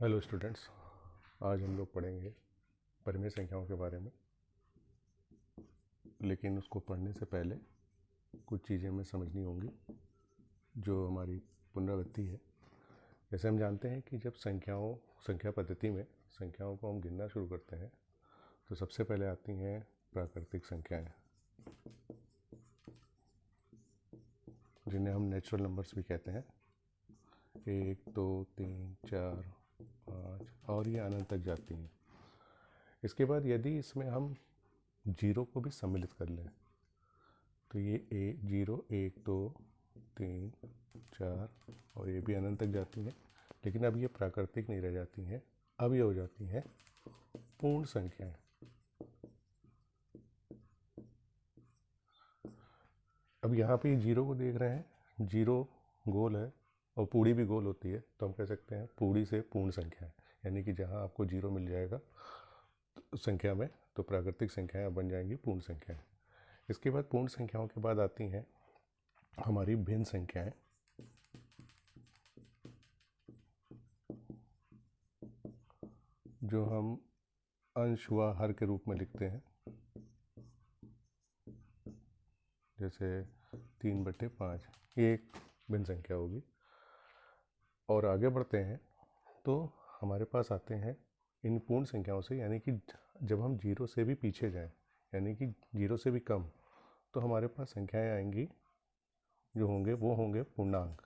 Hello students, आज हम लोग पढ़ेंगे परिमेय संख्याओं के बारे में। लेकिन उसको पढ़ने से पहले कुछ चीज़ें हमें समझनी होंगी जो हमारी पुनरावृत्ति है। जैसे हम जानते हैं कि जब संख्या पद्धति में संख्याओं को हम गिनना शुरू करते हैं तो सबसे पहले आती हैं प्राकृतिक संख्याएं, जिन्हें हम नेचुरल नंबर्स भी कहते हैं। 1, 2, 3, 4, 5 और ये अनंत तक जाती हैं। इसके बाद यदि इसमें हम जीरो को भी सम्मिलित कर लें तो ये 0, 1, 2, 3, 4 और ये भी अनंत तक जाती हैं। लेकिन अब ये प्राकृतिक नहीं रह जाती हैं, अब ये हो जाती हैं पूर्ण संख्याएं। अब यहाँ पे जीरो को देख रहे हैं, जीरो गोल है और पूड़ी भी गोल होती है, तो हम कह सकते हैं पूड़ी से पूर्ण संख्या है। यानी कि जहाँ आपको जीरो मिल जाएगा संख्या में तो प्राकृतिक संख्याएं बन जाएंगी पूर्ण संख्याएं। इसके बाद पूर्ण संख्याओं के बाद आती हैं हमारी भिन्न संख्याएं, जो हम अंश व हर के रूप में लिखते हैं। जैसे 3/5 ये एक भिन्न संख्या होगी। और आगे बढ़ते हैं तो हमारे पास आते हैं इन पूर्ण संख्याओं से, यानी कि जब हम जीरो से भी पीछे जाएं, यानी कि जीरो से भी कम, तो हमारे पास संख्याएं आएंगी जो होंगे वो होंगे पूर्णांक।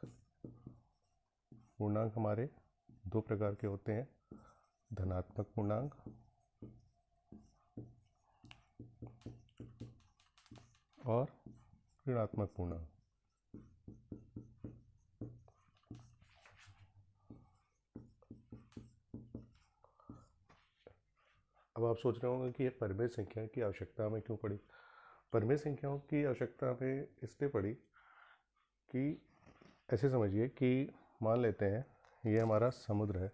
पूर्णांक हमारे दो प्रकार के होते हैं, धनात्मक पूर्णांक और ऋणात्मक पूर्णांक। अब आप सोच रहे होंगे कि ये परिमेय संख्या की आवश्यकता हमें क्यों पड़ी। परिमेय संख्याओं की आवश्यकता हमें इसलिए पड़ी कि ऐसे समझिए कि मान लेते हैं ये हमारा समुद्र है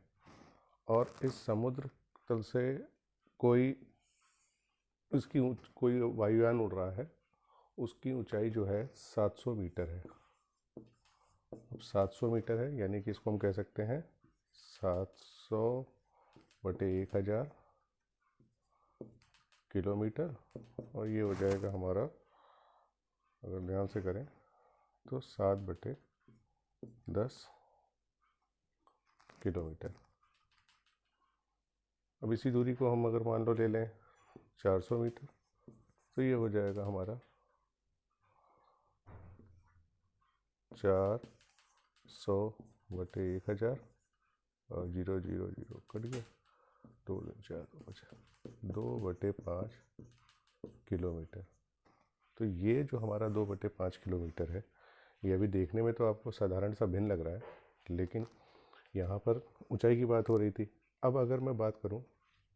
और इस समुद्र तल से कोई वायुयान उड़ रहा है, उसकी ऊंचाई जो है 700 मीटर है। अब 700 मीटर है यानी कि इसको हम कह सकते हैं 700/1000 किलोमीटर, और ये हो जाएगा हमारा, अगर ध्यान से करें तो 7/10 किलोमीटर। अब इसी दूरी को हम अगर मान लो ले लें 400 मीटर, तो ये हो जाएगा हमारा 400/1000 और 0, 0, 0 कट गया, 2, 4 बचा 2/5 किलोमीटर। तो ये जो हमारा 2/5 किलोमीटर है, ये अभी देखने में तो आपको साधारण सा भिन्न लग रहा है, लेकिन यहाँ पर ऊंचाई की बात हो रही थी। अब अगर मैं बात करूँ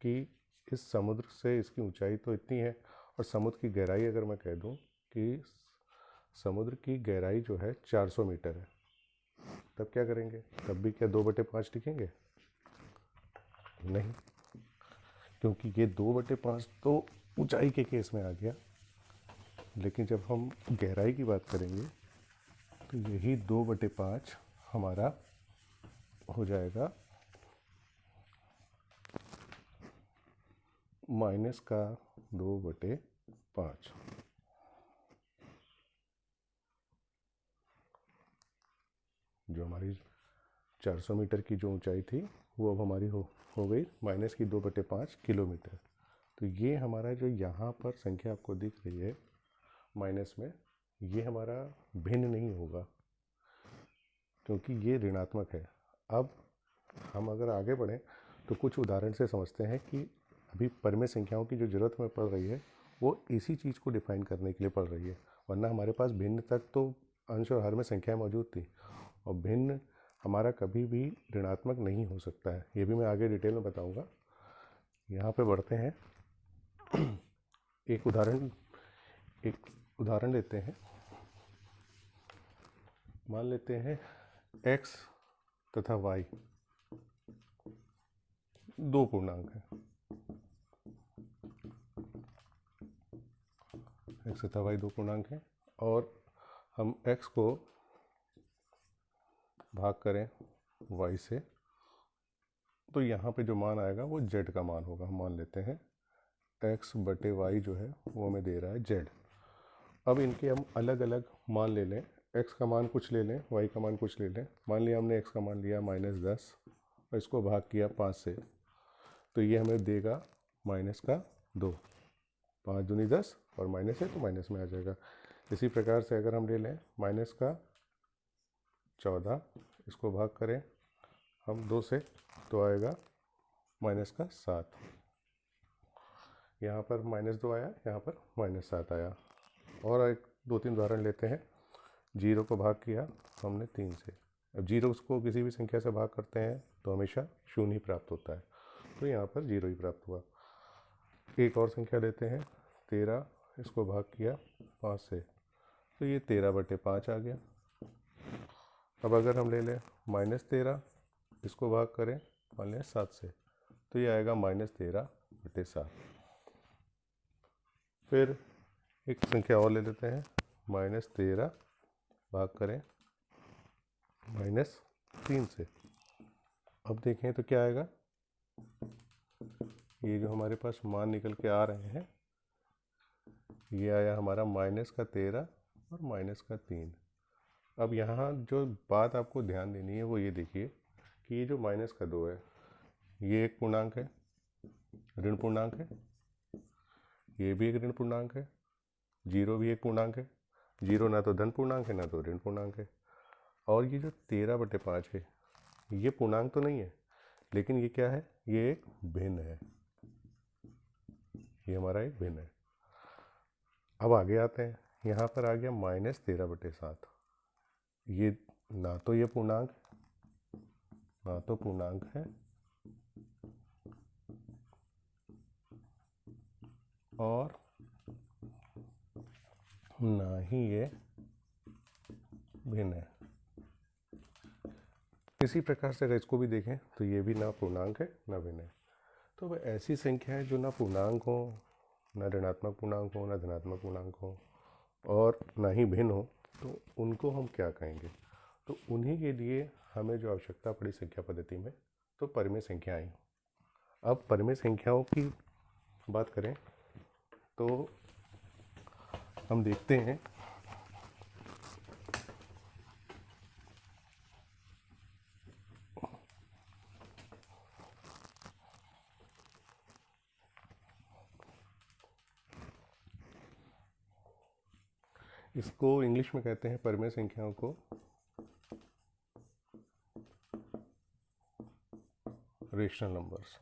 कि इस समुद्र से इसकी ऊंचाई तो इतनी है, और समुद्र की गहराई अगर मैं कह दूँ कि समुद्र की गहराई जो है 400 मीटर है, तब क्या करेंगे? तब भी क्या 2/5 लिखेंगे? नहीं, क्योंकि ये 2/5 तो ऊंचाई के केस में आ गया। लेकिन जब हम गहराई की बात करेंगे तो यही 2/5 हमारा हो जाएगा -2/5। जो हमारी 400 मीटर की जो ऊंचाई थी वो अब हमारी हो गई -2/5 किलोमीटर। तो ये हमारा जो यहाँ पर संख्या आपको दिख रही है माइनस में, ये हमारा भिन्न नहीं होगा क्योंकि ये ऋणात्मक है। अब हम अगर आगे बढ़ें तो कुछ उदाहरण से समझते हैं कि अभी परिमेय संख्याओं की जो ज़रूरत हमें पड़ रही है वो इसी चीज़ को डिफाइन करने के लिए पड़ रही है, वरना हमारे पास भिन्न तक तो अंश और हर में संख्याएं मौजूद थी, और भिन्न हमारा कभी भी ऋणात्मक नहीं हो सकता है। ये भी मैं आगे डिटेल में बताऊंगा। यहाँ पे बढ़ते हैं, एक उदाहरण लेते हैं। मान लेते हैं x तथा y दो पूर्णांक हैं। x तथा y दो पूर्णांक हैं और हम x को भाग करें y से तो यहाँ पे जो मान आएगा वो z का मान होगा। हम मान लेते हैं x बटे y जो है वो हमें दे रहा है z। अब इनके हम अलग अलग मान ले लें, x का मान कुछ ले लें, y का मान कुछ ले लें। मान लिया हमने x का मान लिया -10 और इसको भाग किया 5 से, तो ये हमें देगा माइनस का 2। 5 दूनी 10 और माइनस है तो माइनस में आ जाएगा। इसी प्रकार से अगर हम ले लें माइनस का 14, इसको भाग करें हम 2 से तो आएगा माइनस का 7। यहाँ पर -2 आया, यहाँ पर -7 आया। और एक 2-3 उदाहरण लेते हैं। 0 को भाग किया हमने 3 से। अब 0 को किसी भी संख्या से भाग करते हैं तो हमेशा 0 ही प्राप्त होता है, तो यहाँ पर 0 ही प्राप्त हुआ। एक और संख्या लेते हैं 13, इसको भाग किया 5 से, तो ये 13/5 आ गया। अब अगर हम ले लें -13, इसको भाग करें मान लें 7 से, तो ये आएगा -13/7। फिर एक संख्या और ले लेते हैं -13 भाग करें -3 से। अब देखें तो क्या आएगा, ये जो हमारे पास मान निकल के आ रहे हैं ये आया हमारा -13 और -3। अब यहाँ जो बात आपको ध्यान देनी है वो ये देखिए कि ये जो -2 है ये एक पूर्णांक है, ऋण पूर्णांक है। ये भी एक ऋण पूर्णांक है। 0 भी एक पूर्णांक है। 0 ना तो धन पूर्णांक है ना तो ऋण पूर्णांक है। और ये जो 13/5 है ये पूर्णांक तो नहीं है, लेकिन ये क्या है, ये एक भिन्न है। ये हमारा एक भिन्न है। अब आगे आते हैं, यहाँ पर आ गया -13/7। ये ना तो ये पूर्णांक ना तो पूर्णांक है और ना ही ये भिन्न है। इसी प्रकार से अगर इसको भी देखें तो ये भी ना पूर्णांक है ना भिन्न है। तो वह ऐसी संख्या है जो ना पूर्णांक हो, ना ऋणात्मक पूर्णांक हो, ना धनात्मक पूर्णांक हो और ना ही भिन्न हो, तो उनको हम क्या कहेंगे? तो उन्हीं के लिए हमें जो आवश्यकता पड़ी संख्या पद्धति में तो परिमेय संख्याएं। अब परिमेय संख्याओं की बात करें तो हम देखते हैं इसको इंग्लिश में कहते हैं परिमेय संख्याओं को रेशनल नंबर्स।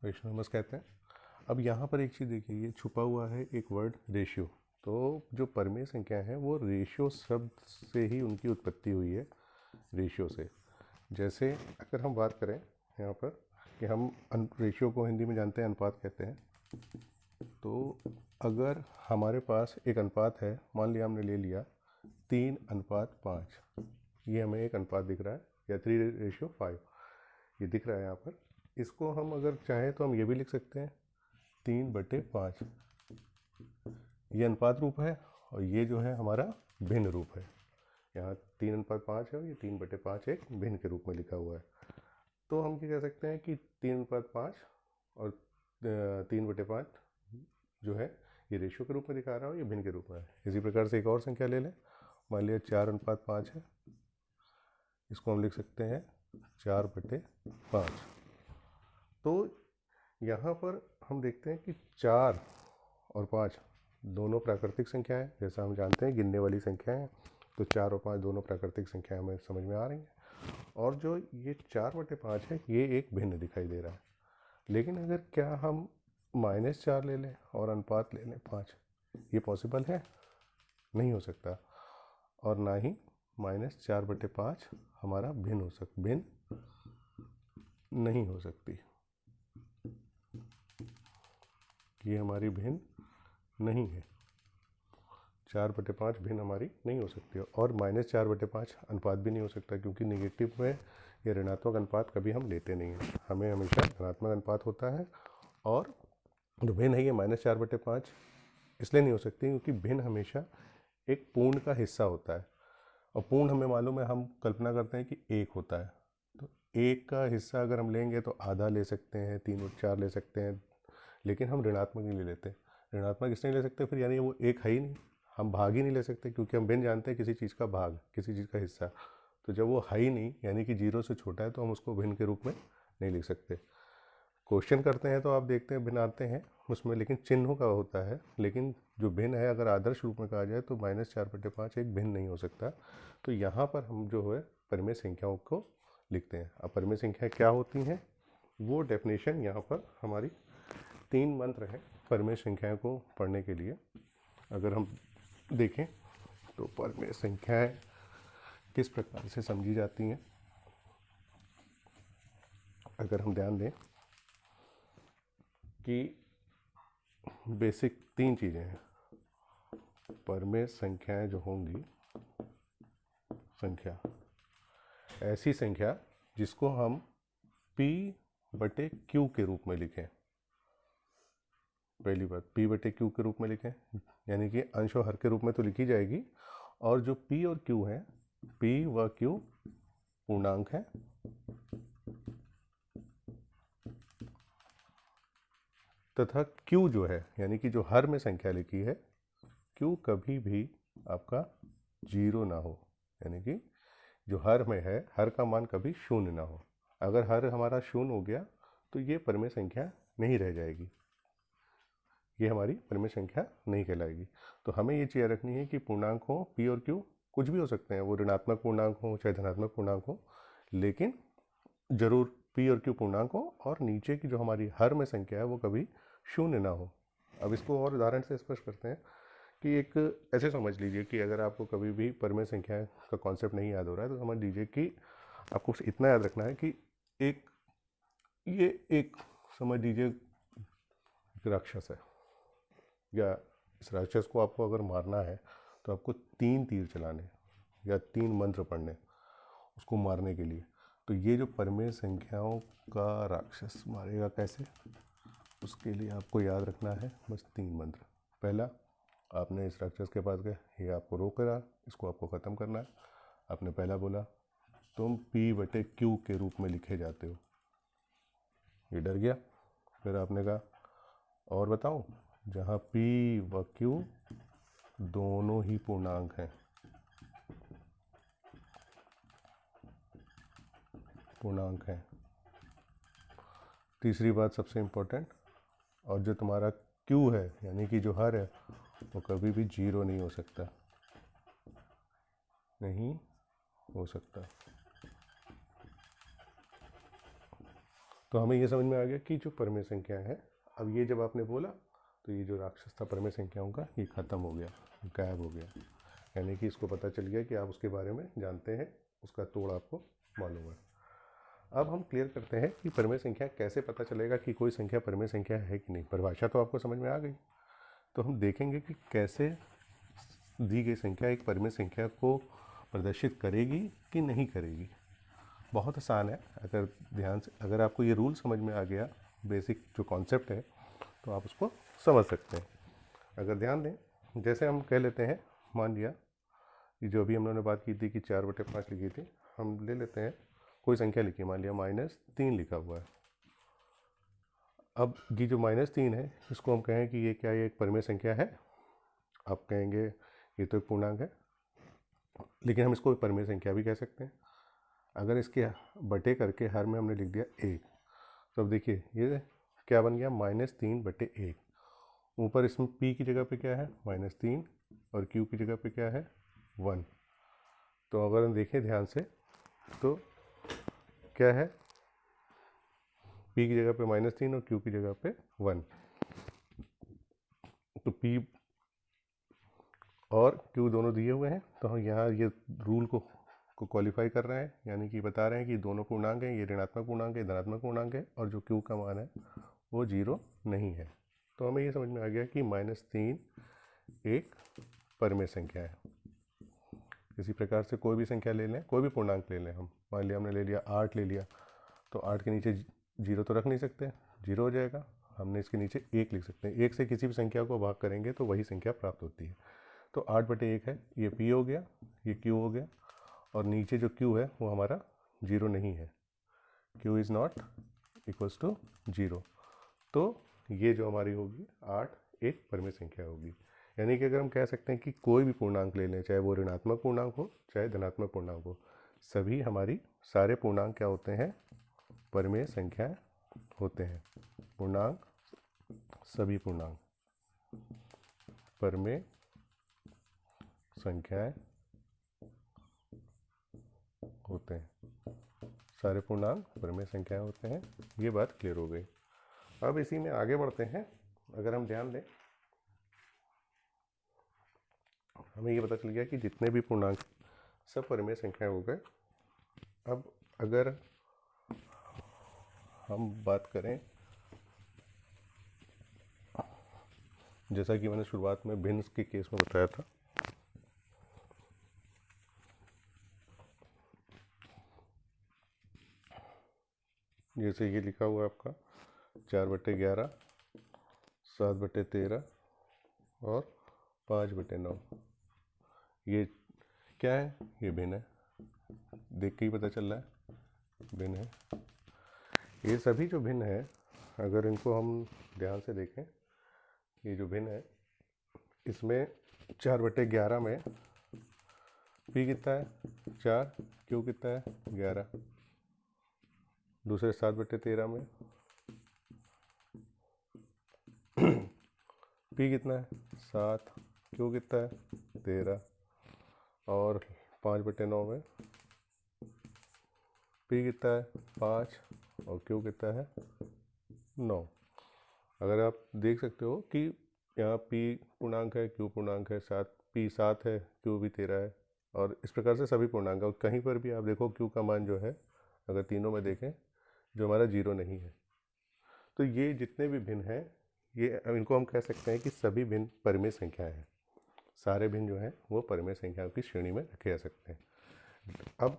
रेशनल नंबर्स कहते हैं। अब यहाँ पर एक चीज़ देखिए, ये छुपा हुआ है एक वर्ड रेशियो। तो जो परिमेय संख्या है वो रेशियो शब्द से ही उनकी उत्पत्ति हुई है, रेशियो से। जैसे अगर हम बात करें यहाँ पर कि हम रेशियो को हिंदी में जानते हैं अनुपात कहते हैं। तो अगर हमारे पास एक अनुपात है, मान लिया हमने ले लिया 3:5, ये हमें एक अनुपात दिख रहा है, या 3:5 ये दिख रहा है यहाँ पर। इसको हम अगर चाहें तो हम ये भी लिख सकते हैं 3/5। ये अनुपात रूप है और ये जो है हमारा भिन्न रूप है। यहाँ 3:5 है और ये 3/5 एक भिन्न के रूप में लिखा हुआ है। तो हम क्या कह सकते हैं कि 3:5 और 3/5 जो है ये रेशियो के रूप में दिखा रहा है और ये भिन्न के रूप में है। इसी प्रकार से एक और संख्या ले लें, मान लिया 4:5 है, इसको हम लिख सकते हैं 4/5। तो यहाँ पर हम देखते हैं कि 4 और 5 दोनों प्राकृतिक संख्या है। जैसा हम जानते हैं गिनने वाली संख्या है, तो 4 और 5 दोनों प्राकृतिक संख्या हमें समझ में आ रही हैं। और जो ये 4/5 है ये एक भिन्न दिखाई दे रहा है। लेकिन अगर क्या हम -4 ले लें और अनुपात ले लें 5, ये पॉसिबल है? नहीं हो सकता। और ना ही -4/5 हमारा भिन्न नहीं हो सकती, ये हमारी भिन्न नहीं है। 4/5 भिन्न हमारी नहीं हो सकती और -4/5 अनुपात भी नहीं हो सकता, क्योंकि नेगेटिव में या ऋणात्मक अनुपात कभी हम लेते नहीं हैं। हमें हमेशा धनात्मक अनुपात होता है। और जो भिन्न है ये -4/5 इसलिए नहीं हो सकती क्योंकि भिन्न हमेशा एक पूर्ण का हिस्सा होता है। और पूर्ण हमें मालूम है, हम कल्पना करते हैं कि 1 होता है, तो 1 का हिस्सा अगर हम लेंगे तो आधा ले सकते हैं, 3 और 4 ले सकते हैं, लेकिन हम ऋणात्मक नहीं ले लेते। ऋणात्मक इसलिए ले सकते फिर, यानी वो 1 है ही नहीं, हम भाग ही नहीं ले सकते, क्योंकि हम भिन्न जानते हैं किसी चीज़ का भाग, किसी चीज़ का हिस्सा। तो जब वो है ही नहीं, यानी कि 0 से छोटा है, तो हम उसको भिन्न के रूप में नहीं लिख सकते। क्वेश्चन करते हैं तो आप देखते हैं भिन्न आते हैं उसमें, लेकिन चिन्हों का होता है। लेकिन जो भिन्न है, अगर आदर्श रूप में कहा जाए तो -4/5 एक भिन्न नहीं हो सकता। तो यहाँ पर हम जो है परिमेय संख्याओं को लिखते हैं। अब परिमेय संख्याएं क्या होती हैं, वो डेफिनेशन यहाँ पर हमारी 3 मंत्र हैं परिमेय संख्याओं को पढ़ने के लिए। अगर हम देखें तो परिमेय संख्याएं किस प्रकार से समझी जाती हैं, अगर हम ध्यान दें कि बेसिक 3 चीज़ें हैं। परिमेय संख्याएं जो होंगी, संख्या ऐसी संख्या जिसको हम P/Q के रूप में लिखें। पहली बात, P/Q के रूप में लिखें, यानी कि अंश और हर के रूप में तो लिखी जाएगी, और जो P और Q है, P व Q पूर्णांक है, तथा Q जो है, यानी कि जो हर में संख्या लिखी है, Q कभी भी आपका 0 ना हो, यानी कि जो हर में है, हर का मान कभी शून्य ना हो। अगर हर हमारा शून्य हो गया तो ये परिमेय संख्या नहीं रह जाएगी, ये हमारी परिमेय संख्या नहीं कहलाएगी। तो हमें ये चीज़ रखनी है कि पूर्णांक हो, P और Q कुछ भी हो सकते हैं, वो ऋणात्मक पूर्णांक हो चाहे धनात्मक पूर्णांक हो, लेकिन जरूर P और Q पूर्णांक हो, और नीचे की जो हमारी हर में संख्या है वो कभी शून्य ना हो। अब इसको और उदाहरण से स्पष्ट करते हैं कि एक ऐसे समझ लीजिए कि अगर आपको कभी भी परिमेय संख्या का कॉन्सेप्ट नहीं याद हो रहा है, तो समझ लीजिए कि आपको इतना याद रखना है कि एक समझ लीजिए राक्षस है, या इस राक्षस को आपको अगर मारना है तो आपको 3 तीर चलाने या 3 मंत्र पढ़ने उसको मारने के लिए। तो ये जो परिमेय संख्याओं का राक्षस मारेगा कैसे, उसके लिए आपको याद रखना है बस 3 मंत्र। पहला, आपने इस राक्षस के पास गए, ये आपको रोक रहा, इसको आपको ख़त्म करना है। आपने पहला बोला, तुम P/Q के रूप में लिखे जाते हो, ये डर गया। फिर आपने कहा, और बताओ, जहाँ P व Q दोनों ही पूर्णांक हैं, पूर्णांक हैं। तीसरी बात सबसे इम्पोर्टेंट, और जो तुम्हारा Q है, यानी कि जो हर है, वो कभी भी 0 नहीं हो सकता, नहीं हो सकता। तो हमें ये समझ में आ गया कि जो परिमेय संख्या है, अब ये जब आपने बोला तो ये जो राक्षस था परिमेय संख्याओं का, ये ख़त्म हो गया, गायब हो गया, यानी कि इसको पता चल गया कि आप उसके बारे में जानते हैं, उसका तोड़ आपको मालूम है। अब हम क्लियर करते हैं कि परिमेय संख्या कैसे पता चलेगा कि कोई संख्या परिमेय संख्या है कि नहीं। परिभाषा तो आपको समझ में आ गई, तो हम देखेंगे कि कैसे दी गई संख्या एक परिमेय संख्या को प्रदर्शित करेगी कि नहीं करेगी। बहुत आसान है, अगर ध्यान से, अगर आपको ये रूल समझ में आ गया, बेसिक जो कॉन्सेप्ट है, तो आप उसको समझ सकते हैं। अगर ध्यान दें, जैसे हम कह लेते हैं, मान लिया कि जो अभी हम लोगों ने बात की थी कि 4/5 लिखी थी, हम ले लेते हैं कोई संख्या लिखी, मान लिया -3 लिखा हुआ है। अब ये जो -3 है, इसको हम कहें कि ये क्या, ये एक परिमेय संख्या है। आप कहेंगे ये तो एक पूर्णांक है, लेकिन हम इसको परिमेय संख्या भी कह सकते हैं। अगर इसके बटे करके हर में हमने लिख दिया 1, तो अब देखिए ये क्या बन गया, -3/1। ऊपर इसमें P की जगह पे क्या है, -3, और Q की जगह पे क्या है, 1। तो अगर हम देखें ध्यान से, तो क्या है, P की जगह पे -3 और Q की जगह पे 1। तो P और Q दोनों दिए हुए हैं, तो हम यहाँ ये रूल को क्वालिफाई कर रहे हैं, यानी कि बता रहे हैं कि दोनों पूर्णांक हैं, ये ऋणात्मक पूर्णांक है, धनात्मक पूर्णांक है, और जो Q का मान है वो 0 नहीं है। तो हमें ये समझ में आ गया कि -3 एक परिमेय संख्या है। इसी प्रकार से कोई भी संख्या ले लें, कोई भी पूर्णांक ले लें, हम मान लिया हमने ले लिया 8 ले लिया, तो 8 के नीचे 0 तो रख नहीं सकते, 0 हो जाएगा। हमने इसके नीचे 1 लिख सकते हैं, 1 से किसी भी संख्या को भाग करेंगे तो वही संख्या प्राप्त होती है। तो 8/1 है, ये P हो गया, ये Q हो गया, और नीचे जो q है वो हमारा 0 नहीं है, q is not equals to 0। तो ये जो हमारी होगी 8 एक परिमेय संख्या होगी। यानी कि अगर हम कह सकते हैं कि कोई भी पूर्णांक ले लें, चाहे वो ऋणात्मक पूर्णांक हो चाहे धनात्मक पूर्णांक हो, सभी हमारी सारे पूर्णांक क्या होते हैं, परिमेय संख्याएं होते हैं। पूर्णांक, सभी पूर्णांक परिमेय संख्याएं होते हैं, सारे पूर्णांक परिमेय संख्याएं होते हैं। ये बात क्लियर हो गई। अब इसी में आगे बढ़ते हैं। अगर हम ध्यान दें, हमें ये पता चल गया कि जितने भी पूर्णांक सब परिमेय संख्याएं हो गए। अब अगर हम बात करें, जैसा कि मैंने शुरुआत में भिन्न के केस में बताया था, जैसे ये लिखा हुआ है आपका 4/11, 7/13 और 5/9। ये क्या है, ये भिन्न है, देख के ही पता चल रहा है भिन्न है। ये सभी जो भिन्न है, अगर इनको हम ध्यान से देखें, ये जो भिन्न है इसमें 4/11 में p कितना है 4, q कितना है 11। दूसरे 7/13 में p कितना है 7, q कितना है 13। और 5/9 में p कितना है 5 और q कितना है 9। अगर आप देख सकते हो कि यहाँ p पूर्णांक है, q पूर्णांक है, p 7 है, q भी 13 है, और इस प्रकार से सभी पूर्णांक। और कहीं पर भी आप देखो q का मान जो है, अगर तीनों में देखें, जो हमारा 0 नहीं है। तो ये जितने भी भिन्न हैं, ये इनको हम कह सकते हैं कि सभी भिन्न परिमेय संख्याएं हैं। सारे भिन्न जो हैं वो परिमेय संख्याओं की श्रेणी में रखे जा सकते हैं। अब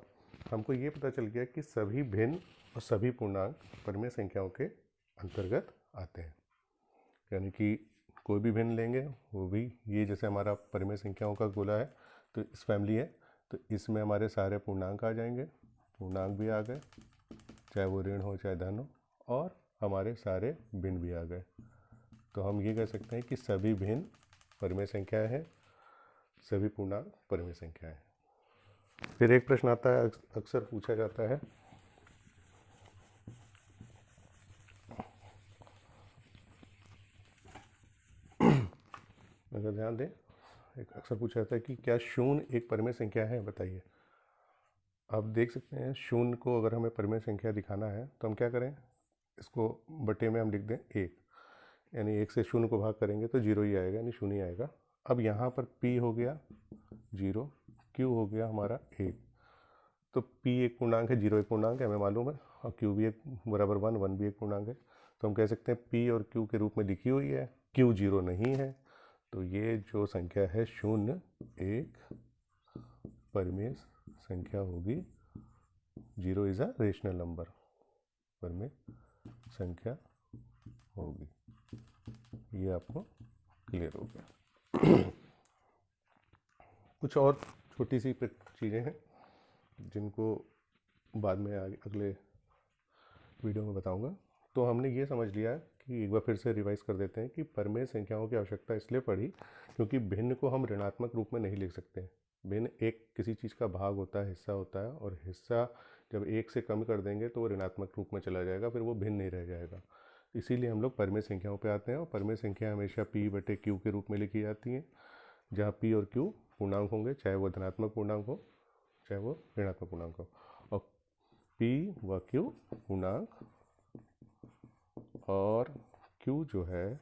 हमको ये पता चल गया कि सभी भिन्न और सभी पूर्णांक परिमेय संख्याओं के अंतर्गत आते हैं। यानी कि कोई भी भिन्न लेंगे वो भी, ये जैसे हमारा परिमेय संख्याओं का गोला है तो इस फैमिली है, तो इसमें हमारे सारे पूर्णांक आ जाएंगे, पूर्णांक भी आ गए, चाहे वो ऋण हो चाहे धन हो, और हमारे सारे भिन्न भी आ गए। तो हम ये कह सकते हैं कि सभी भिन्न परिमेय संख्याएं हैं, सभी पूर्णांक परिमेय संख्याएं हैं। फिर एक प्रश्न आता है, अक्सर पूछा जाता है, अगर ध्यान दें, एक अक्सर पूछा जाता है कि क्या शून्य एक परिमेय संख्या है, बताइए। आप देख सकते हैं शून्य को अगर हमें परिमेय संख्या दिखाना है तो हम क्या करें, इसको बटे में हम लिख दें 1, यानी 1 से शून्य को भाग करेंगे तो 0 ही आएगा, यानी शून्य आएगा। अब यहाँ पर p हो गया 0, q हो गया हमारा 1। तो p एक पूर्णांक है, 0 एक पूर्णांक है, हमें मालूम है, और q भी एक बराबर 1, 1 भी एक पूर्णांक है। तो हम कह सकते हैं p और q के रूप में लिखी हुई है, q 0 नहीं है। तो ये जो संख्या है शून्य एक परिमेय संख्या होगी। 0 इज़ अ रेशनल नंबर, परिमेय संख्या होगी। ये आपको क्लियर हो गया। कुछ और छोटी सी चीज़ें हैं जिनको बाद में अगले वीडियो में बताऊंगा। तो हमने ये समझ लिया कि एक बार फिर से रिवाइज कर देते हैं कि परिमेय संख्याओं की आवश्यकता इसलिए पड़ी क्योंकि भिन्न को हम ऋणात्मक रूप में नहीं लिख सकते। भिन्न एक किसी चीज़ का भाग होता है, हिस्सा होता है, और हिस्सा जब 1 से कम कर देंगे तो वो ऋणात्मक रूप में चला जाएगा, फिर वो भिन्न नहीं रह जाएगा। इसीलिए हम लोग परिमेय संख्याओं पे आते हैं, और परिमेय संख्या हमेशा p/q के रूप में लिखी जाती हैं, जहाँ p और q पूर्णांक होंगे, चाहे वो धनात्मक पूर्णांक हो चाहे वो ऋणात्मक पूर्णांक हो, और p व q पूर्णांक और q जो है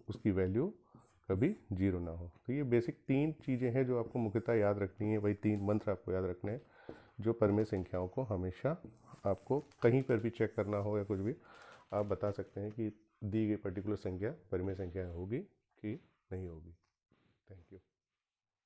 उसकी वैल्यू कभी 0 ना हो। तो ये बेसिक 3 चीज़ें हैं जो आपको मुख्यतः याद रखनी है, वही 3 मंत्र आपको याद रखने हैं, जो परिमेय संख्याओं को हमेशा आपको कहीं पर भी चेक करना हो या कुछ भी, आप बता सकते हैं कि दी गई पर्टिकुलर संख्या परिमेय संख्या होगी कि नहीं होगी। Thank you.